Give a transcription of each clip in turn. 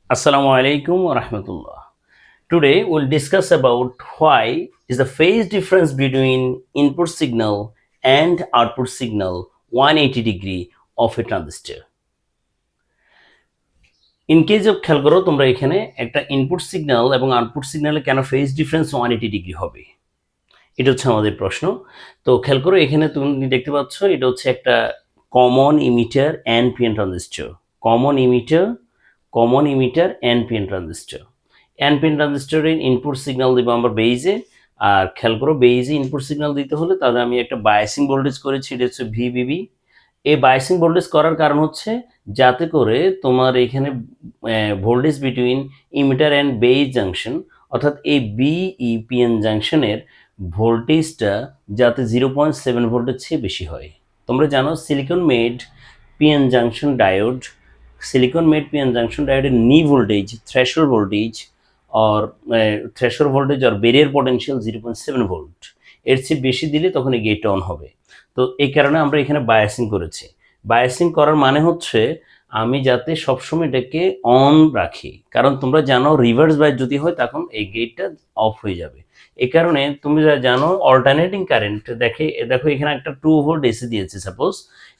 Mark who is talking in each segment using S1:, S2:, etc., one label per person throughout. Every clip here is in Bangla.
S1: Assalamu alaikum wa rahmatullah. Today we'll discuss about why is the phase difference between input signal and output signal 180 degree of a transistor. In case of খেয়াল করো তোমরা এখানে একটা ইনপুট সিগন্যাল এবং আউটপুট সিগন্যালে কেন ফেজ ডিফারেন্স 180 ডিগ্রি হবে, এটা হচ্ছে আমাদের প্রশ্ন। তো খেয়াল করো এখানে তুমি দেখতে পাচ্ছ এটা হচ্ছে একটা common emitter NPN transistor, common emitter NPN transistor. NPN ট্রানজিস্টরের ইনপুট সিগন্যাল দেবো আমরা বেইজে। আর খেয়াল করো বেইজে ইনপুট সিগন্যাল দিতে হলে তাহলে আমি একটা বায়াসিং ভোল্টেজ করেছি, এটা হচ্ছে ভিবিবি। এই বায়াসিং ভোল্টেজ করার কারণ হচ্ছে যাতে করে তোমার এখানে voltage between emitter and base junction অর্থাৎ এই বিইপিএন জাংশনের ভোল্টেজটা যাতে 0.7 ভোল্টের চেয়ে বেশি হয়। তোমরা জানো silicon made PN junction diode, knee voltage threshold voltage और barrier potential 0.7 ভোল্ট এর চেয়ে বেশি দিলে তখন এই গেটটা অন হবে। তো এই কারণে আমরা এখানে বায়াসিং করেছি। বায়াসিং করার মানে হচ্ছে আমি যাতে সবসময় এটাকে অন রাখি, কারণ তোমরা জানো রিভার্স বায়াস যদি হয় তখন এই গেটটা অফ হয়ে যাবে। এই কারণে তুমি যা জানো অল্টারনেটিং কারেন্ট দেখো এখানে একটা 2 ভোল্ট এসি দিয়েছে। সাপোজ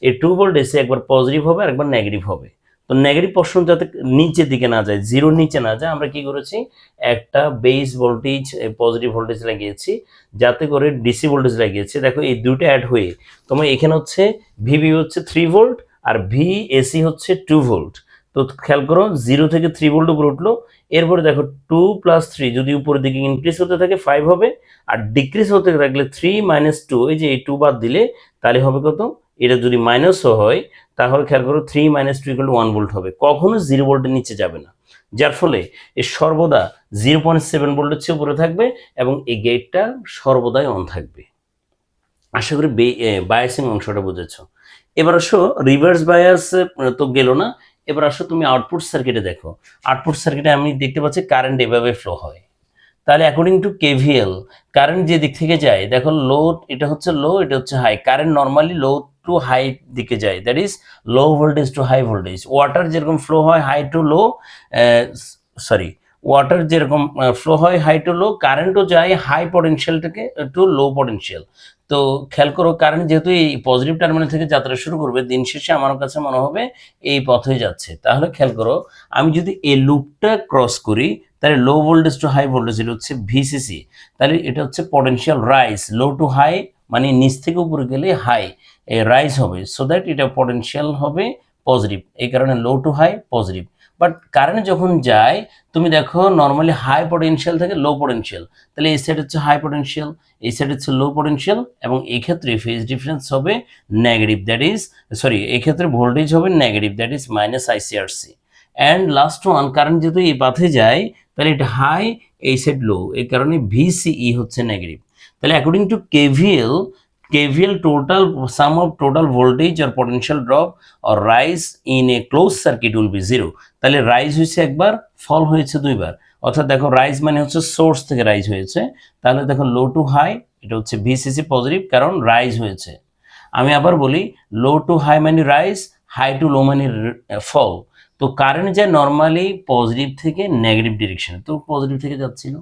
S1: এই 2 ভোল্ট এসি একবার পজিটিভ হবে আর একবার নেগেটিভ হবে। তো নেগেটিভ পোর্শন যাতে নিচের দিকে না যায়, জিরোর নিচে না যায়, আমরা কি করেছি একটা বেস ভোল্টেজ পজিটিভ ভোল্টেজ লাগিয়েছি, যাতে করে ডিসি ভোল্টেজ লাগিয়েছি। দেখো এই দুটো অ্যাড হয়ে তোমার এখানে হচ্ছে ভিবি হচ্ছে 3 ভোল্ট আর ভিএসি হচ্ছে 2 ভোল্ট। তো খেয়াল করো 0 থেকে 3 ভোল্ট উপরে উঠলো। এরপরে দেখো 2 + 3 যদি উপরের দিকে ইনক্রিজ হতে থাকে 5 হবে, আর ডিক্রিজ হতে থাকলে 3 - 2, এই যে এই 2 বাদ দিলে তাহলে হবে কত, এটা যদি মাইনাসও হয় তাহলে খেয়াল করো 3 - 2 = 1 ভোল্ট হবে, কখনো 0 ভোল্টের নিচে যাবে না। যার ফলে এ সর্বদা 0.7 ভোল্টের চেয়ে উপরে থাকবে এবং এই গেটটা সর্বদাই অন থাকবে। আশা করি বায়াসিং অংশটা বুঝেছো। এবার আসো রিভার্স বায়াস তো গেল না, এবার আসো তুমি আউটপুট সার্কিটে দেখো। আউটপুট সার্কিটে আমি দেখতে পাচ্ছি কারেন্ট এভাবে ফ্লো হয়। তাহলে অ্যাকর্ডিং টু কেভিএল কারেন্ট যে দিক থেকে যায়, দেখো লো, এটা হচ্ছে লো, এটা হচ্ছে high. Current normally low to high দিকে যায়, that is low voltage to high voltage. Water যেরকম ফ্লো হয় হাই টু লো, ওয়াটার যেরকম ফ্লো হয় হাই টু লো, কারেন্টও যায় হাই পটেনশিয়াল থেকে টু লো পটেনশিয়াল। তো খেয়াল করো কারেন্ট যেহেতু এই পজিটিভ টার্মিনাল থেকে যাত্রা শুরু করবে, দিন শেষে আমার কাছে মনে হবে এই পথে যাচ্ছে। তাহলে খেয়াল করো আমি যদি এই লুপটা ক্রস করি তাহলে low voltage to high voltage এটা হচ্ছে ভিসিসি, তাহলে এটা হচ্ছে potential rise. Low to high মানে নিচ থেকে উপরে গেলে হাই রাইজ হবে, সো দ্যাট এটা পটেনশিয়াল হবে পজিটিভ, এই কারণে low to high positive. But current যখন যায় তুমি দেখো নর্মালি হাই পটেনশিয়াল থেকে লো পটেনশিয়াল, তাহলে এই সাইড হচ্ছে হাই পটেনশিয়াল, এই সাইড হচ্ছে লো পটেনশিয়াল, এবং এই ক্ষেত্রে ফেজ ডিফারেন্স হবে নেগেটিভ, দ্যাট ইজ এই ক্ষেত্রে ভোল্টেজ হবে negative, that is minus ICRC. And last one, current যেহেতু এই পাথে যায় তাহলে এটা হাই, এই সাইড লো, এই কারণে ভিসিই হচ্ছে নেগেটিভ। তাহলে according to KVL total sum of total voltage or potential drop or rise in a closed circuit will be 0. তাহলে রাইজ হয়েছে একবার, ফল হয়েছে দুইবার। অর্থাৎ দেখো রাইজ মানে হচ্ছে সোর্স থেকে রাইজ হয়েছে, তাহলে দেখো লো টু হাই এটা হচ্ছে ভিসিসি পজিটিভ কারণ রাইজ হয়েছে। আমি আবার বলি লো টু হাই মানে রাইজ, হাই টু লো মানে ফল। তো কারেন্ট যায় নর্মালি পজিটিভ থেকে নেগেটিভ ডিরেকশনে, তো পজিটিভ থেকে যাচ্ছিল।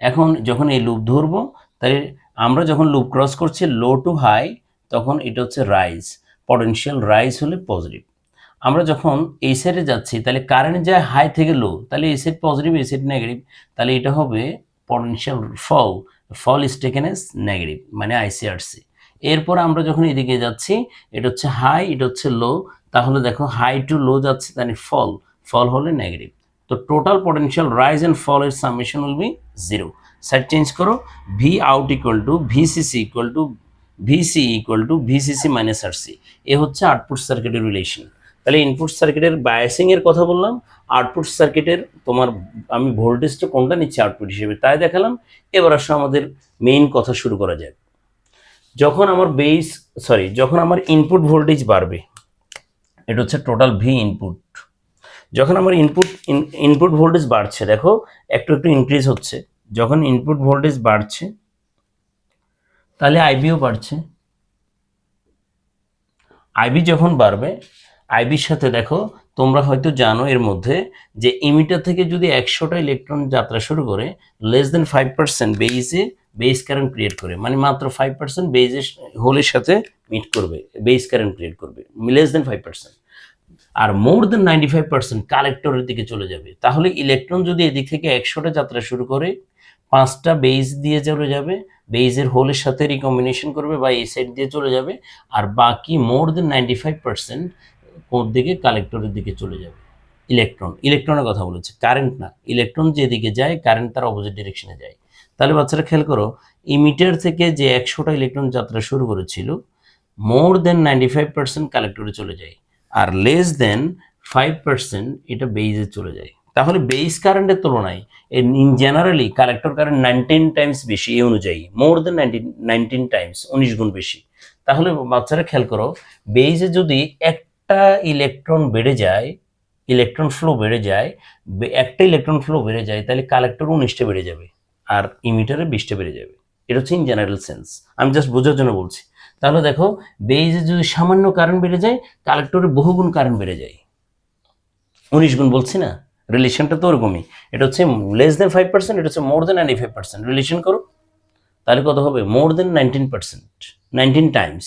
S1: এখন যখন এই লুপ ধরবো তাহলে আমরা যখন লুপ ক্রস করছি লো টু হাই তখন এটা হচ্ছে রাইজ, পটেনশিয়াল রাইজ হলে পজিটিভ। আমরা যখন এই সাইডে যাচ্ছি তাহলে কারেন্ট যায় হাই থেকে লো, তাহলে এই সাইড পজিটিভ এই সাইড নেগেটিভ, তাহলে এটা হবে potential fall is taken as negative মানে আইসিআরসি। এরপর আমরা যখন এদিকে যাচ্ছি এটা হচ্ছে হাই এটা হচ্ছে লো, তাহলে দেখো হাই টু লো যাচ্ছে তাহলে ফল হলে নেগেটিভ। তো total potential rise and fall এর summation will be 0। Side change করো, V out equal to VCC VCC minus RC, এ হচ্ছে আউটপুট সার্কিটের রিলেশন। তাহলে ইনপুট সার্কিটের বায়াসিং এর কথা বললাম, আউটপুট সার্কিটের তোমার আমি ভোল্টেজটা কোনটা নিচ্ছি আউটপুট হিসেবে তাই দেখালাম। এবার আসলে আমাদের মেইন কথা শুরু করা যায়। যখন আমার ইনপুট ভোল্টেজ বাড়বে, এটা হচ্ছে টোটাল ভি ইনপুট। যখন আমার ইনপুট ভোল্টেজ বাড়ছে, দেখো একটু ইনক্রিজ হচ্ছে, যখন ইনপুট ভোল্টেজ বাড়ছে তাহলে আইবিও বাড়ছে। আইবি যখন বাড়বে, আইবির সাথে দেখো তোমরা হয়তো জানো এর মধ্যে যে ইমিটার থেকে যদি 100টা ইলেকট্রন যাত্রা শুরু করে less than 5% base current create করে, মানে মাত্র 5% বেজের হোলের সাথে মিট করবে, বেস কারেন্ট ক্রিয়েট করবে লেস দেন 5%। আর মোর দেন 95% কালেক্টরের দিকে চলে যাবে। তাহলে ইলেকট্রন যদি এদিক থেকে 100টা যাত্রা শুরু করে 5টা বেস দিয়ে চলে যাবে, বেইজের হোলের সাথে রিকম্বিনেশন করবে বা এই সাইড দিয়ে চলে যাবে, আর বাকি মোর দেন 95% কোন দিকে, কালেক্টরের দিকে চলে যাবে। ইলেকট্রনের কথা বলেছে, কারেন্ট না। ইলেকট্রন যেদিকে যায় কারেন্ট তার অপোজিট ডিরেকশনে যায়। তাহলে বাচ্চারা খেয়াল করো, ইমিটার থেকে যে 100টা ইলেকট্রন যাত্রা শুরু করেছিল মোর দেন 95% কালেক্টরে চলে যায়, আর লেস দেন 5% এটা বেইজে চলে যায়। তাহলে বেস কারেন্টের তুলনায় in generally collector current 19 Times বেশি, এই অনুযায়ী মোর দেন 19 টাইমস, 19 গুণ বেশি। তাহলে বাচ্চারা খেয়াল করো, বেইজে যদি একটা ইলেকট্রন বেড়ে যায়, ইলেকট্রন ফ্লো বেড়ে যায়, একটা ইলেকট্রন ফ্লো বেড়ে যায়, তাহলে কালেক্টর 19টা বেড়ে যাবে আর ইমিটারে 20টা বেড়ে যাবে। এটা হচ্ছে ইন জেনারেল সেন্স, আমি জাস্ট বোঝার জন্য বলছি। তাহলে দেখো, বেইজে যদি সামান্য কারেন্ট বেড়ে যায় কালেক্টরে বহুগুণ কারেন্ট বেড়ে যায়, 19 গুণ বলছি না, রিলেশনটা তো ওরকমই। এটা হচ্ছে লেস দেন 5%, এটা হচ্ছে মোর দেন 95%, রিলেশন করো তাহলে কত হবে, মোর দেন 19%, 19 টাইমস,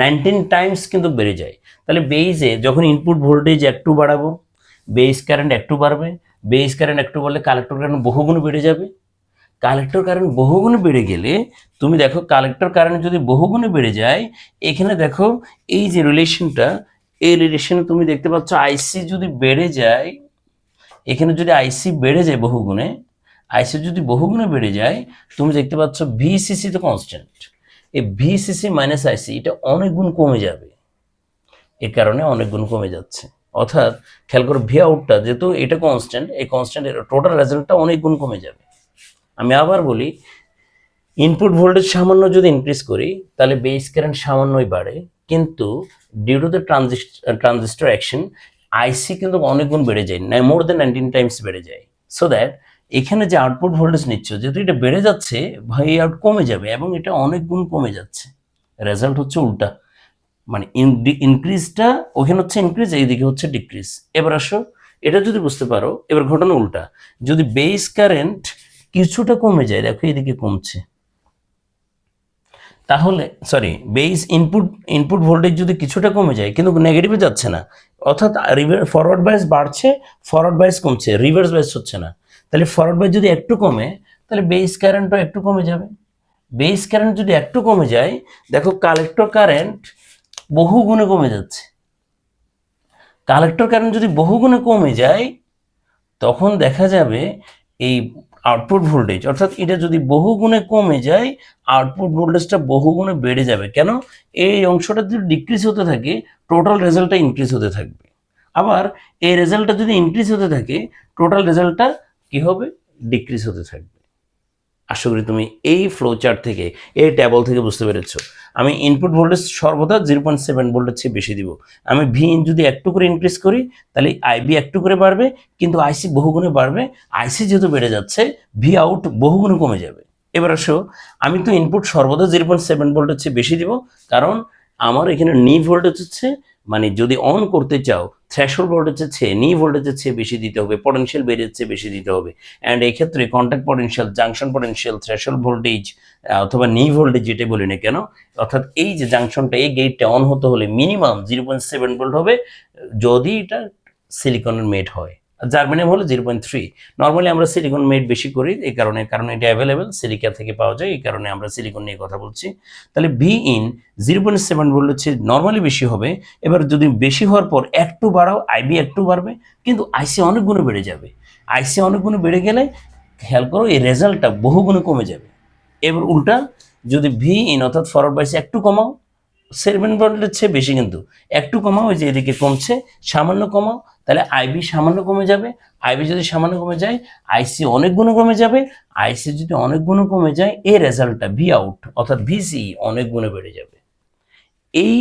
S1: 19 টাইমস কিন্তু বেড়ে যায়। তাহলে বেইজে যখন ইনপুট ভোল্টেজ একটু বাড়াবো বেস কারেন্ট একটু বাড়বে, বেস কারেন্ট একটু বাড়লে কালেক্টর কারেন্ট বহুগুণ বেড়ে যাবে। কালেক্টর কারেন্ট বহুগুণে বেড়ে গেলে তুমি দেখো, কালেক্টর কারেন্ট যদি বহুগুণে বেড়ে যায়, এখানে দেখো এই যে রিলেশনটা, এই রিলেশনে তুমি দেখতে পাচ্ছ আইসি যদি বেড়ে যায়, এখানে যদি আইসি বেড়ে যায় বহুগুণে, আইসি যদি বহুগুণে বেড়ে যায়, তুমি দেখতে পাচ্ছ ভিসিসি তো কনস্ট্যান্ট, এই ভিসিসি মাইনাস আইসি এটা অনেক গুণ কমে যাবে, এর কারণে অনেক গুণ কমে যাচ্ছে। অর্থাৎ খেয়াল করো, ভি আউটটা যেহেতু এটা কনস্ট্যান্ট, এই কনস্ট্যান্টের টোটাল রেজাল্টটা অনেক গুণ কমে যাবে। আমি আবার বলি, ইনপুট ভোল্টেজ সামান্য যদি ইনক্রিজ করি তাহলে বেস কারেন্ট সামান্যই বাড়ে, কিন্তু due to the transistor action IC কিন্তু অনেক গুণ বেড়ে যায়, মোর দেন 19 টাইমস বেড়ে যায়। সো দ্যাট এখানে যে আউটপুট ভোল্টেজ নিচ্ছ যেহেতু এটা বেড়ে যাচ্ছে, ভাই আউট কমে যাবে এবং এটা অনেক গুণ কমে যাচ্ছে। রেজাল্ট হচ্ছে উল্টা, মানে ইনক্রিজটা ওখানে হচ্ছে ইনক্রিজ, এইদিকে হচ্ছে ডিক্রিজ। এবার আসো, এটা যদি বুঝতে পারো, এবার ঘটনা উল্টা, যদি বেস কারেন্ট কিছুটা কমে যায়, দেখো এদিকে কমছে, তাহলে বেস ইনপুট ভোল্টেজ যদি কিছুটা কমে যায় কিন্তু নেগেটিভে যাচ্ছে না, অর্থাৎ ফরওয়ার্ড বাইস বাড়ছে, ফরওয়ার্ড বাইস কমছে, রিভার্স বাইস হচ্ছে না, তাহলে ফরওয়ার্ড বাইস যদি একটু কমে তাহলে বেস কারেন্টও একটু কমে যাবে। বেস কারেন্ট যদি একটু কমে যায়, দেখো কালেক্টর কারেন্ট বহু গুণে কমে যাচ্ছে। কালেক্টর কারেন্ট যদি বহু গুণে কমে যায় তখন দেখা যাবে এই আউটপুট ভোল্টেজ, অর্থাৎ এটা যদি বহু গুণে কমে যায় আউটপুট ভোল্টেজটা বহু গুণে বেড়ে যাবে। কেন, এই অংশটা যদি ডিক্রিজ হতে থাকে টোটাল রেজাল্টটা ইনক্রিজ হতে থাকবে, আবার এই রেজাল্টটা যদি ইনক্রিজ হতে থাকে টোটাল রেজাল্টটা কি হবে, ডিক্রিজ হতে থাকবে। আশা করি তুমি এই ফ্লো চার্ট থেকে, এই টেবল থেকে বুঝতে পেরেছো। আমি ইনপুট ভোল্টেজ সর্বদা 0.7 ভোল্টের চেয়ে বেশি দিব। আমি ভি ইন যদি একটু করে ইনক্রিজ করি তাহলে আইবি একটু করে বাড়বে, কিন্তু আইসি বহুগুণে বাড়বে। আইসি যেহেতু বেড়ে যাচ্ছে ভি আউট বহুগুণে কমে যাবে। এবার আসো, আমি তো ইনপুট সর্বদা 0.7 ভোল্টের চেয়ে বেশি দিব, কারণ আমার এখানে নি ভোল্টেজ হচ্ছে, মানে যদি অন করতে চাও থ্রেশহোল্ড ভোল্টেজের চেয়ে নি ভোল্টেজের চেয়ে বেশি দিতে হবে, পটেনশিয়াল বেরিয়ে চেয়ে বেশি দিতে হবে। অ্যান্ড এই ক্ষেত্রে contact potential, junction potential, threshold voltage অথবা নি ভোল্টেজ যেটা বলি না কেন, অর্থাৎ এই যে জাংশনটা, এই গেটটা অন হতে হলে মিনিমাম 0.7 ভোল্ট হবে যদি এটা সিলিকনের মেড হয়, জার্মানিয়াম হলো 0.3। নর্মালি আমরা সিলিকন মেড বেশি করি এই কারণে, কারণ এটা অ্যাভেলেবেল সিলিকা থেকে পাওয়া যায়, এই কারণে আমরা সিলিকন নিয়ে কথা বলছি। তাহলে ভি ইন 0.7 ভোল্ট হচ্ছে নর্মালি বেশি হবে। এবার যদি বেশি হওয়ার পর একটু বাড়াও আইবি একটু বাড়বে, কিন্তু আইসি অনেক গুণে বেড়ে যাবে। আইসি অনেক গুণে বেড়ে গেলে খেয়াল করো এই রেজাল্টটা বহু গুণে কমে যাবে। এবার উল্টা, যদি ভি ইন অর্থাৎ ফরওয়ার্ড বাইসে একটু কমাও, 7 ভোল্টের চেয়ে বেশি কিন্তু একটু কমাও, ওই যে এদিকে কমছে সামান্য কমাও, তাহলে আইবি সামান্য কমে যাবে। আইবি যদি সামান্য কমে যায় আইসি অনেক গুণ কমে যাবে। আইসি যদি অনেক গুণ কমে যায় এই রেজাল্টটা ভি আউট অর্থাৎ ভিসি অনেক গুণে বেড়ে যাবে। এই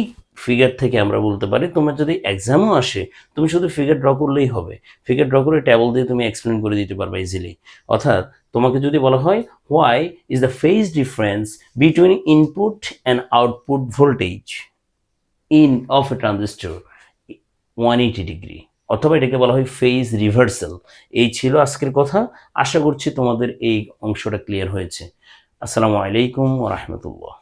S1: ফিগার থেকে আমরা বলতে পারি, তোমার যদি এক্সামও আসে তুমি শুধু ফিগার ড্র করলেই হবে, ফিগার ড্র করে টেবল দিয়ে তুমি এক্সপ্লেন করে দিতে পারবে ইজিলি। অর্থাৎ তোমাকে যদি বলা হয় why is the phase difference between input and output voltage in of A transistor 180 degree, অথবা এটাকে বলা হয় ফেজ রিভার্সাল। এই ছিল আজকের কথা। আশা করছি তোমাদের এই অংশটা ক্লিয়ার হয়েছে। আসসালামু আলাইকুম ওয়া রাহমাতুল্লাহ।